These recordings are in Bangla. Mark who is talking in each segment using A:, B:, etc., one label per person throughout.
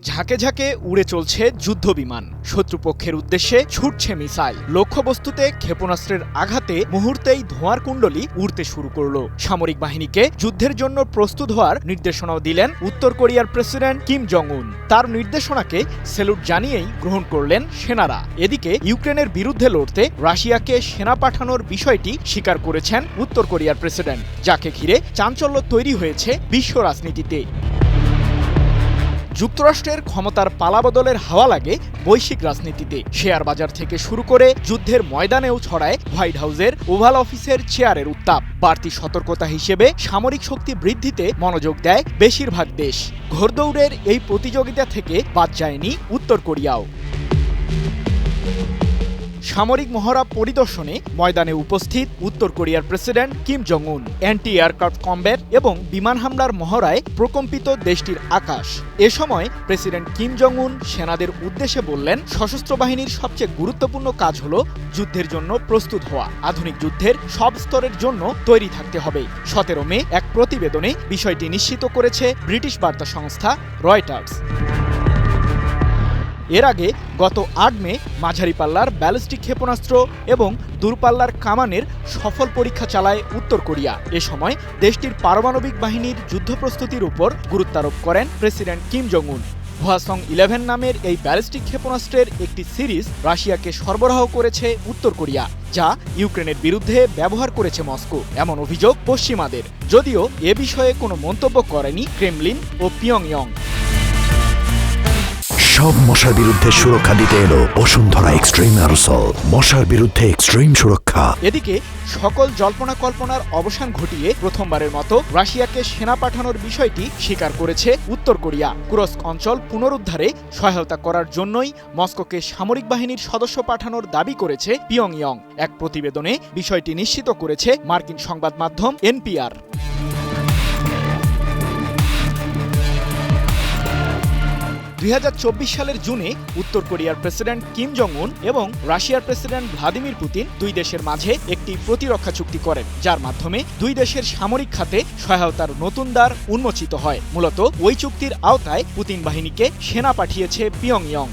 A: ঝাঁকে ঝাঁকে উড়ে চলছে যুদ্ধবিমান, শত্রুপক্ষের উদ্দেশ্যে ছুটছে মিসাইল। লক্ষ্যবস্তুতে ক্ষেপণাস্ত্রের আঘাতে মুহূর্তেই ধোঁয়ার কুণ্ডলী উড়তে শুরু করল। সামরিক বাহিনীকে যুদ্ধের জন্য প্রস্তুত হওয়ার নির্দেশনাও দিলেন উত্তর কোরিয়ার প্রেসিডেন্ট কিম জং উন। তার নির্দেশনাকে স্যালুট জানিয়েই গ্রহণ করলেন সেনারা। এদিকে ইউক্রেনের বিরুদ্ধে লড়তে রাশিয়াকে সেনা পাঠানোর বিষয়টি স্বীকার করেছেন উত্তর কোরিয়ার প্রেসিডেন্ট, যাকে ঘিরে চাঞ্চল্য তৈরি হয়েছে বিশ্ব রাজনীতিতে। যুক্তরাষ্ট্রের ক্ষমতার পালাবদলের হাওয়া লাগে বৈশ্বিক রাজনীতিতে। শেয়ার বাজার থেকে শুরু করে যুদ্ধের ময়দানেও ছড়ায় হোয়াইট হাউসের ওভাল অফিসের চেয়ারের উত্তাপ। বাড়তি সতর্কতা হিসেবে সামরিক শক্তি বৃদ্ধিতে মনোযোগ দেয় বেশিরভাগ দেশ। ঘোড়দৌড়ের এই প্রতিযোগিতা থেকে বাদ যায়নি উত্তর কোরিয়াও। সামরিক মহড়া পরিদর্শনে ময়দানে উপস্থিত উত্তর কোরিয়ার প্রেসিডেন্ট কিম জং উন। অ্যান্টি এয়ারক্রাফট কমব্যাট এবং বিমান হামলার মহড়ায় প্রকম্পিত দেশটির আকাশ। এ সময় প্রেসিডেন্ট কিম জং উন সেনাদের উদ্দেশ্যে বললেন, সশস্ত্র বাহিনীর সবচেয়ে গুরুত্বপূর্ণ কাজ হল যুদ্ধের জন্য প্রস্তুত হওয়া। আধুনিক যুদ্ধের সব স্তরের জন্য তৈরি থাকতে হবে। 17 মে এক প্রতিবেদনে বিষয়টি নিশ্চিত করেছে ব্রিটিশ বার্তা সংস্থা রয়টার্স। এর আগে গত 8 মে মাঝারি পাল্লার ব্যালিস্টিক ক্ষেপণাস্ত্র এবং দূরপাল্লার কামানের সফল পরীক্ষা চালায় উত্তর কোরিয়া। এ সময় দেশটির পারমাণবিক বাহিনীর যুদ্ধপ্রস্তুতির উপর গুরুত্বারোপ করেন প্রেসিডেন্ট কিম জং উন। হোয়াসং 11 নামের এই ব্যালিস্টিক ক্ষেপণাস্ত্রের একটি সিরিজ রাশিয়াকে সরবরাহ করেছে উত্তর কোরিয়া, যা ইউক্রেনের বিরুদ্ধে ব্যবহার করেছে মস্কো, এমন অভিযোগ পশ্চিমাদের। যদিও এ বিষয়ে কোনো মন্তব্য করেনি ক্রেমলিন ও পিয়ংইয়ং।
B: সব মশার বিরুদ্ধে সুরক্ষা দিতে এলো বসুন্ধরা এক্সট্রিম অ্যারোসল, মশার বিরুদ্ধে এক্সট্রিম সুরক্ষা।
A: এদিকে সকল জল্পনা কল্পনার অবসান ঘটিয়ে প্রথমবারের মতো রাশিয়াকে সেনা পাঠানোর বিষয়টি স্বীকার করেছে উত্তর কোরিয়া। কুরস্ক অঞ্চল পুনরুদ্ধারে সহায়তা করার জন্যই মস্কোকে সামরিক বাহিনীর সদস্য পাঠানোর দাবি করেছে পিয়ংইয়ং। এক প্রতিবেদনে বিষয়টি নিশ্চিত করেছে মার্কিন সংবাদ মাধ্যম এনপিআর। 2024 সালের জুনে উত্তর কোরিয়ার প্রেসিডেন্ট কিম জং উন এবং রাশিয়ার প্রেসিডেন্ট ভ্লাদিমির পুতিন দুই দেশের মাঝে একটি প্রতিরক্ষা চুক্তি করেন, যার মাধ্যমে দুই দেশের সামরিক খাতে সহায়তার নতুন দ্বার উন্মোচিত হয়। মূলত ওই চুক্তির আওতায় পুতিন বাহিনীকে সেনা পাঠিয়েছে পিয়ংইয়ং।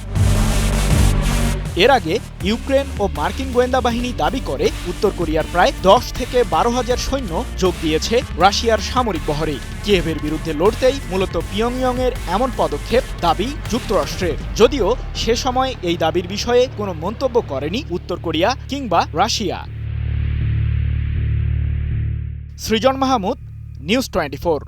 A: এর আগে ইউক্রেন ও মার্কিন গোয়েন্দা বাহিনী দাবি করে উত্তর কোরিয়ার প্রায় 10 থেকে 12,000 সৈন্য যোগ দিয়েছে রাশিয়ার সামরিক বহরে। কিয়েভের বিরুদ্ধে লড়তেই মূলত পিয়ংইয়ংয়ের এমন পদক্ষেপ দাবি যুক্তরাষ্ট্রের। যদিও সে সময় এই দাবির বিষয়ে কোনো মন্তব্য করেনি উত্তর কোরিয়া কিংবা রাশিয়া। সৃজন মাহমুদ, নিউজ 24।